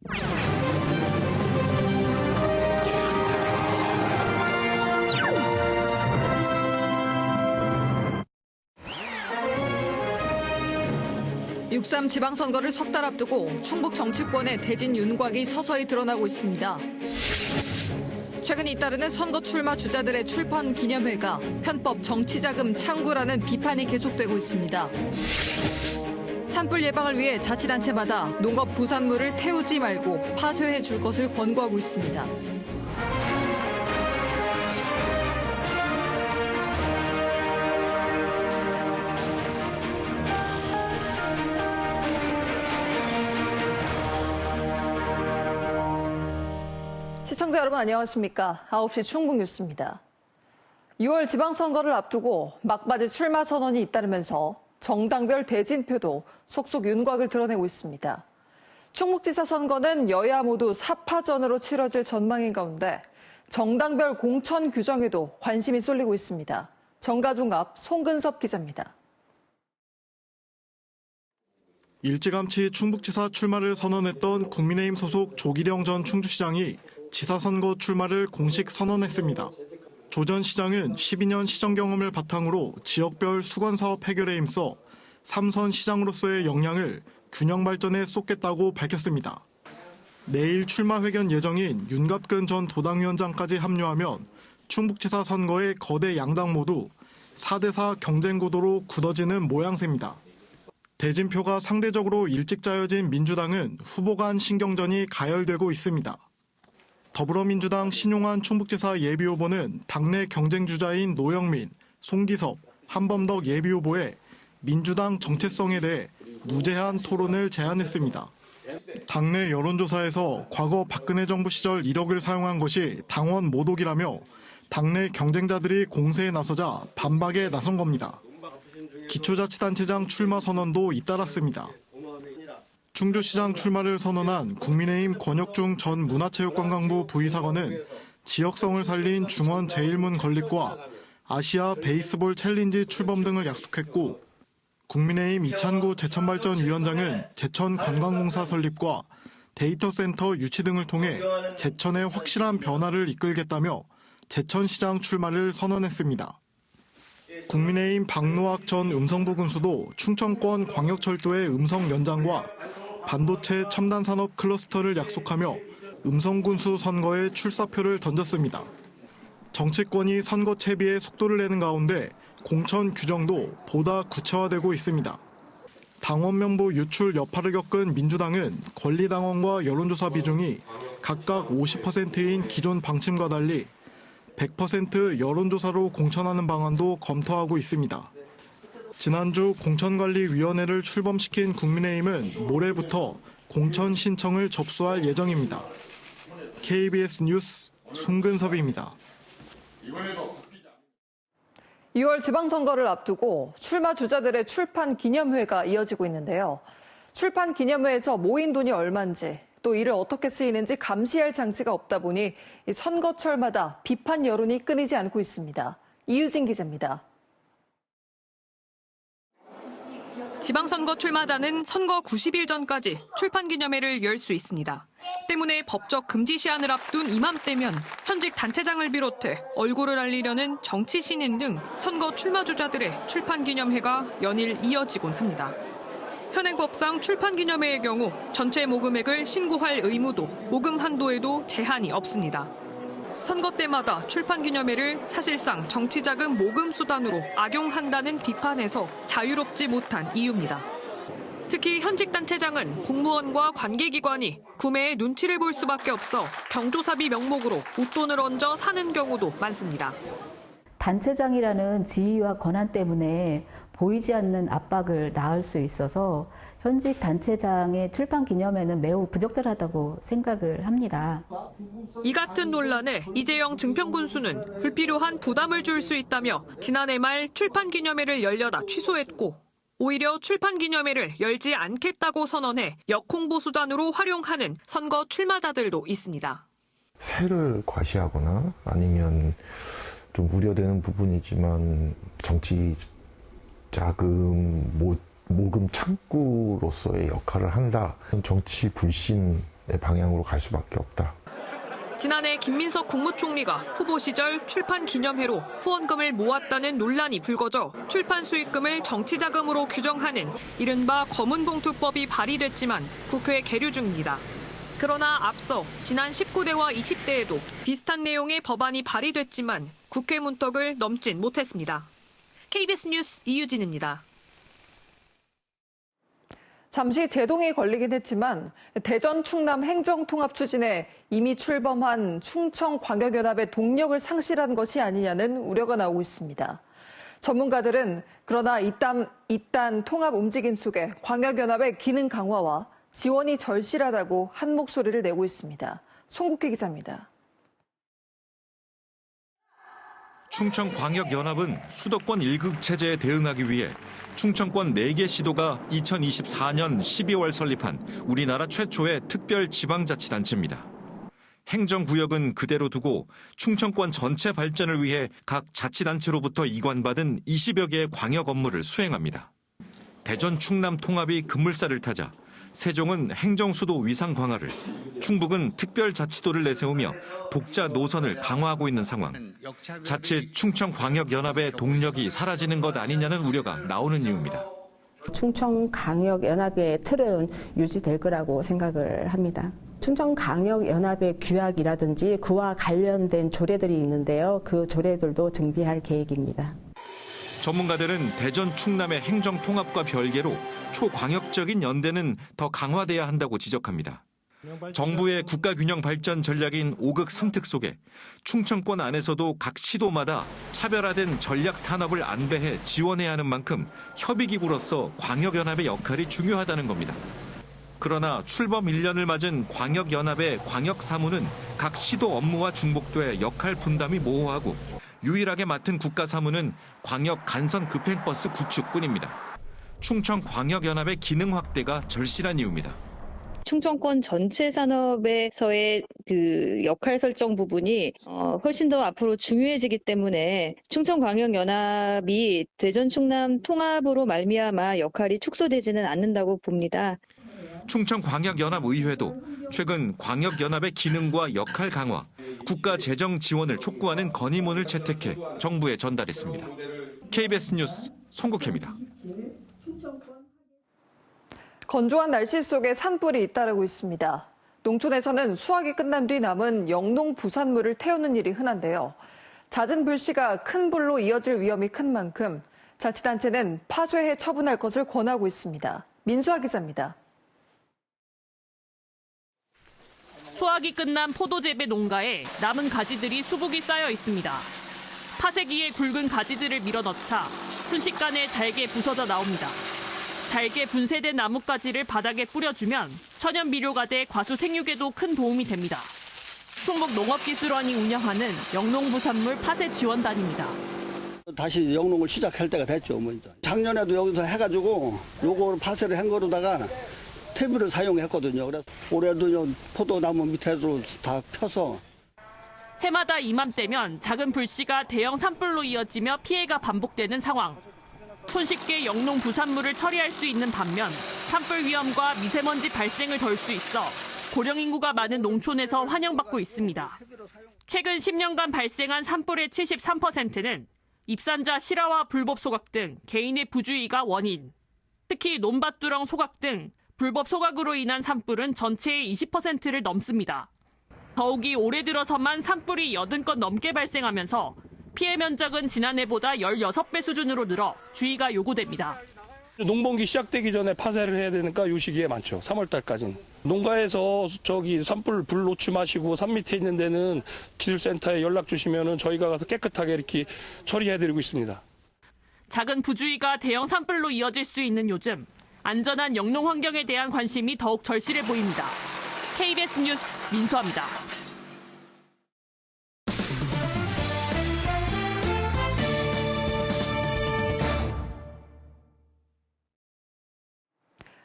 (6.3) 지방선거를 석 달 앞두고 충북 정치권의 대진 윤곽이 서서히 드러나고 있습니다. 최근 잇따르는 선거 출마 주자들의 출판 기념회가 편법 정치자금 창구라는 비판이 계속되고 있습니다. 산불 예방을 위해 자치단체마다 농업 부산물을 태우지 말고 파쇄해 줄 것을 권고하고 있습니다. 시청자 여러분 안녕하십니까? 9시 충북 뉴스입니다. 6월 지방선거를 앞두고 막바지 출마 선언이 잇따르면서 정당별 대진표도 속속 윤곽을 드러내고 있습니다. 충북지사 선거는 여야 모두 사파전으로 치러질 전망인 가운데 정당별 공천 규정에도 관심이 쏠리고 있습니다. 정가종합 송근섭 기자입니다. 일찌감치 충북지사 출마를 선언했던 국민의힘 소속 조기령 전 충주시장이 지사선거 출마를 공식 선언했습니다. 조 전 시장은 12년 시정 경험을 바탕으로 지역별 수건사업 해결에 힘써 3선 시장으로서의 역량을 균형 발전에 쏟겠다고 밝혔습니다. 내일 출마 회견 예정인 윤갑근 전 도당위원장까지 합류하면 충북지사 선거의 거대 양당 모두 4대4 경쟁 구도로 굳어지는 모양새입니다. 대진표가 상대적으로 일찍 짜여진 민주당은 후보 간 신경전이 가열되고 있습니다. 더불어민주당 신용환 충북지사 예비후보는 당내 경쟁주자인 노영민, 송기섭, 한범덕 예비후보에 민주당 정체성에 대해 무제한 토론을 제안했습니다. 당내 여론조사에서 과거 박근혜 정부 시절 1억을 사용한 것이 당원 모독이라며 당내 경쟁자들이 공세에 나서자 반박에 나선 겁니다. 기초자치단체장 출마 선언도 잇따랐습니다. 충주시장 출마를 선언한 국민의힘 권혁중 전 문화체육관광부 부의사관은 지역성을 살린 중원 제1문 건립과 아시아 베이스볼 챌린지 출범 등을 약속했고 국민의힘 이찬구 제천발전위원장은 제천관광공사 설립과 데이터센터 유치 등을 통해 제천의 확실한 변화를 이끌겠다며 제천시장 출마를 선언했습니다. 국민의힘 박노학 전 음성부 군수도 충청권 광역철도의 음성 연장과 반도체 첨단산업 클러스터를 약속하며 음성군수 선거에 출사표를 던졌습니다. 정치권이 선거 채비에 속도를 내는 가운데 공천 규정도 보다 구체화되고 있습니다. 당원 명부 유출 여파를 겪은 민주당은 권리당원과 여론조사 비중이 각각 50%인 기존 방침과 달리 100% 여론조사로 공천하는 방안도 검토하고 있습니다. 지난주 공천관리위원회를 출범시킨 국민의힘은 모레부터 공천 신청을 접수할 예정입니다. KBS 뉴스 송근섭입니다. 6월 지방선거를 앞두고 출마 주자들의 출판 기념회가 이어지고 있는데요. 출판 기념회에서 모인 돈이 얼마인지 또 이를 어떻게 쓰이는지 감시할 장치가 없다 보니 선거철마다 비판 여론이 끊이지 않고 있습니다. 이유진 기자입니다. 지방선거 출마자는 선거 90일 전까지 출판 기념회를 열 수 있습니다. 때문에 법적 금지 시한을 앞둔 이맘때면 현직 단체장을 비롯해 얼굴을 알리려는 정치 신인 등 선거 출마 주자들의 출판 기념회가 연일 이어지곤 합니다. 현행법상 출판 기념회의 경우 전체 모금액을 신고할 의무도 모금 한도에도 제한이 없습니다. 선거 때마다 출판 기념회를 사실상 정치자금 모금 수단으로 악용한다는 비판에서 자유롭지 못한 이유입니다. 특히 현직 단체장은 공무원과 관계기관이 구매에 눈치를 볼 수밖에 없어 경조사비 명목으로 웃돈을 얹어 사는 경우도 많습니다. 단체장이라는 지위와 권한 때문에 보이지 않는 압박을 낳을 수 있어서 현직 단체장의 출판 기념회는 매우 부적절하다고 생각을 합니다. 이 같은 논란에 이재영 증평군수는 불필요한 부담을 줄 수 있다며 지난해 말 출판 기념회를 열려다 취소했고 오히려 출판 기념회를 열지 않겠다고 선언해 역홍보 수단으로 활용하는 선거 출마자들도 있습니다. 세를 과시하거나 아니면 좀 우려되는 부분이지만 정치 자금 모금 창구로서의 역할을 한다. 정치 불신 방향으로 갈 수밖에 없다. 지난해 김민석 국무총리가 후보 시절 출판 기념회로 후원금을 모았다는 논란이 불거져 출판 수익금을 정치자금으로 규정하는 이른바 검은봉투법이 발의됐지만 국회에 계류 중입니다. 그러나 앞서 지난 19대와 20대에도 비슷한 내용의 법안이 발의됐지만 국회 문턱을 넘진 못했습니다. KBS 뉴스 이유진입니다. 잠시 제동이 걸리긴 했지만 대전 충남 행정통합 추진에 이미 출범한 충청광역연합의 동력을 상실한 것이 아니냐는 우려가 나오고 있습니다. 전문가들은 그러나 이딴 통합 움직임 속에 광역연합의 기능 강화와 지원이 절실하다고 한 목소리를 내고 있습니다. 송국혜 기자입니다. 충청광역연합은 수도권 1급 체제에 대응하기 위해 충청권 4개 시도가 2024년 12월 설립한 우리나라 최초의 특별 지방자치단체입니다. 행정구역은 그대로 두고 충청권 전체 발전을 위해 각 자치단체로부터 이관받은 20여 개의 광역 업무를 수행합니다. 대전 충남 통합이 급물살을 타자 세종은 행정수도 위상 강화를, 충북은 특별자치도를 내세우며 독자 노선을 강화하고 있는 상황. 자칫 충청광역연합의 동력이 사라지는 것 아니냐는 우려가 나오는 이유입니다. 충청광역연합의 틀은 유지될 거라고 생각을 합니다. 충청광역연합의 규약이라든지 그와 관련된 조례들이 있는데요. 그 조례들도 정비할 계획입니다. 전문가들은 대전 충남의 행정통합과 별개로 초광역적인 연대는 더 강화돼야 한다고 지적합니다. 정부의 국가균형 발전 전략인 5극 3특 속에 충청권 안에서도 각 시도마다 차별화된 전략 산업을 안배해 지원해야 하는 만큼 협의기구로서 광역연합의 역할이 중요하다는 겁니다. 그러나 출범 1년을 맞은 광역연합의 광역사무는 각 시도 업무와 중복돼 역할 분담이 모호하고 유일하게 맡은 국가사무는 광역 간선 급행버스 구축뿐입니다. 충청광역연합의 기능 확대가 절실한 이유입니다. 충청권 전체 산업에서의 그 역할 설정 부분이 훨씬 더 앞으로 중요해지기 때문에 충청광역연합이 대전 충남 통합으로 말미암아 역할이 축소되지는 않는다고 봅니다. 충청광역연합의회도 최근 광역연합의 기능과 역할 강화, 국가 재정 지원을 촉구하는 건의문을 채택해 정부에 전달했습니다. KBS 뉴스 송국혜입니다. 건조한 날씨 속에 산불이 잇따르고 있습니다. 농촌에서는 수확이 끝난 뒤 남은 영농 부산물을 태우는 일이 흔한데요. 잦은 불씨가 큰 불로 이어질 위험이 큰 만큼 자치단체는 파쇄해 처분할 것을 권하고 있습니다. 민수아 기자입니다. 수확이 끝난 포도 재배 농가에 남은 가지들이 수북이 쌓여 있습니다. 파쇄기에 굵은 가지들을 밀어넣자 순식간에 잘게 부서져 나옵니다. 잘게 분쇄된 나뭇가지를 바닥에 뿌려주면 천연 비료가 돼 과수 생육에도 큰 도움이 됩니다. 충북 농업기술원이 운영하는 영농부산물 파쇄 지원단입니다. 다시 영농을 시작할 때가 됐죠. 작년에도 여기서 해가지고 요거 파쇄를 한 거로다가 퇴비를 사용했거든요. 그래서 올해도 포도나무 밑에도 다 펴서. 해마다 이맘때면 작은 불씨가 대형 산불로 이어지며 피해가 반복되는 상황. 손쉽게 영농 부산물을 처리할 수 있는 반면 산불 위험과 미세먼지 발생을 덜 수 있어 고령 인구가 많은 농촌에서 환영받고 있습니다. 최근 10년간 발생한 산불의 73%는 입산자 실화와 불법 소각 등 개인의 부주의가 원인. 특히 논밭두렁 소각 등 불법 소각으로 인한 산불은 전체의 20%를 넘습니다. 더욱이 올해 들어서만 산불이 80건 넘게 발생하면서 피해 면적은 지난해보다 16배 수준으로 늘어 주의가 요구됩니다. 농번기 시작되기 전에 파쇄를 해야 되니까 이 시기에 많죠. 3월 달까지는. 농가에서 산불 불 놓지 마시고 산 밑에 있는 데는 기술센터에 연락 주시면은 저희가 가서 깨끗하게 이렇게 처리해드리고 있습니다. 작은 부주의가 대형 산불로 이어질 수 있는 요즘 안전한 영농 환경에 대한 관심이 더욱 절실해 보입니다. KBS 뉴스 민수아입니다.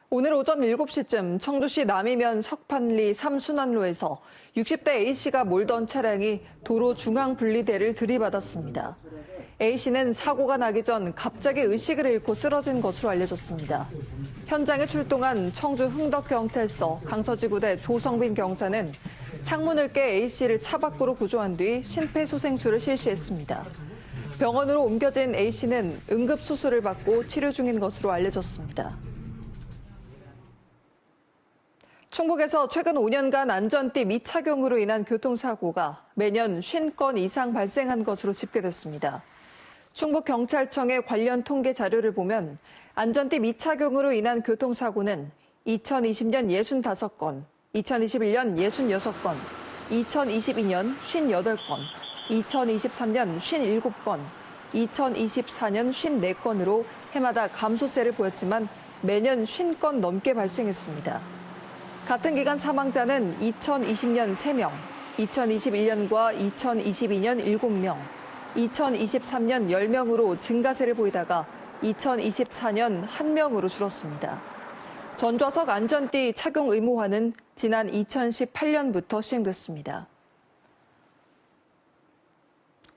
오늘 오전 7시쯤 청주시 남이면 석판리 3순환로에서 60대 A씨가 몰던 차량이 도로 중앙 분리대를 들이받았습니다. A씨는 사고가 나기 전 갑자기 의식을 잃고 쓰러진 것으로 알려졌습니다. 현장에 출동한 청주 흥덕경찰서 강서지구대 조성빈 경사는 창문을 깨 A씨를 차 밖으로 구조한 뒤 심폐소생술을 실시했습니다. 병원으로 옮겨진 A씨는 응급수술을 받고 치료 중인 것으로 알려졌습니다. 충북에서 최근 5년간 안전띠 미착용으로 인한 교통사고가 매년 50건 이상 발생한 것으로 집계됐습니다. 충북경찰청의 관련 통계 자료를 보면 안전띠 미착용으로 인한 교통사고는 2020년 65건, 2021년 66건, 2022년 58건, 2023년 57건, 2024년 54건으로 해마다 감소세를 보였지만 매년 50건 넘게 발생했습니다. 같은 기간 사망자는 2020년 3명, 2021년과 2022년 7명, 2023년 10명으로 증가세를 보이다가 2024년 1명으로 줄었습니다. 전좌석 안전띠 착용 의무화는 지난 2018년부터 시행됐습니다.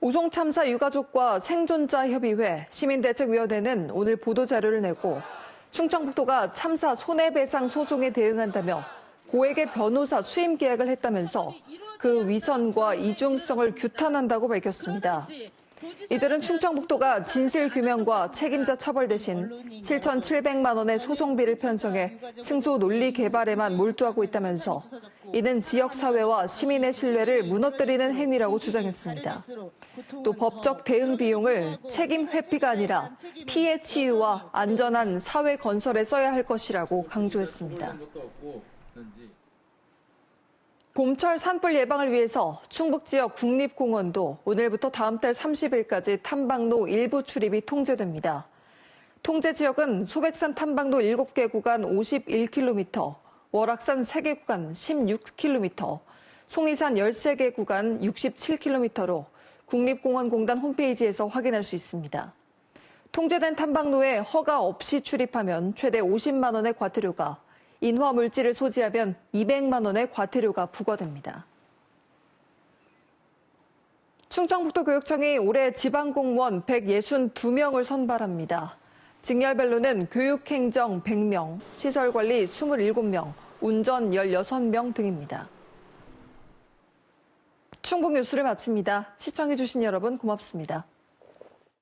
오송 참사 유가족과 생존자 협의회, 시민대책위원회는 오늘 보도자료를 내고 충청북도가 참사 손해배상 소송에 대응한다며 고액의 변호사 수임 계약을 했다면서 그 위선과 이중성을 규탄한다고 밝혔습니다. 이들은 충청북도가 진실규명과 책임자 처벌 대신 7,700만 원의 소송비를 편성해 승소 논리 개발에만 몰두하고 있다면서 이는 지역사회와 시민의 신뢰를 무너뜨리는 행위라고 주장했습니다. 또 법적 대응 비용을 책임 회피가 아니라 피해 치유와 안전한 사회 건설에 써야 할 것이라고 강조했습니다. 봄철 산불 예방을 위해서 충북 지역 국립공원도 오늘부터 다음 달 30일까지 탐방로 일부 출입이 통제됩니다. 통제 지역은 소백산 탐방로 7개 구간 51km, 월악산 3개 구간 16km, 송이산 13개 구간 67km로 국립공원공단 홈페이지에서 확인할 수 있습니다. 통제된 탐방로에 허가 없이 출입하면 최대 50만 원의 과태료가, 인화 물질을 소지하면 200만 원의 과태료가 부과됩니다. 충청북도 교육청이 올해 지방공무원 162명을 선발합니다. 직렬별로는 교육행정 100명, 시설관리 27명, 운전 16명 등입니다. 충북 뉴스를 마칩니다. 시청해주신 여러분 고맙습니다.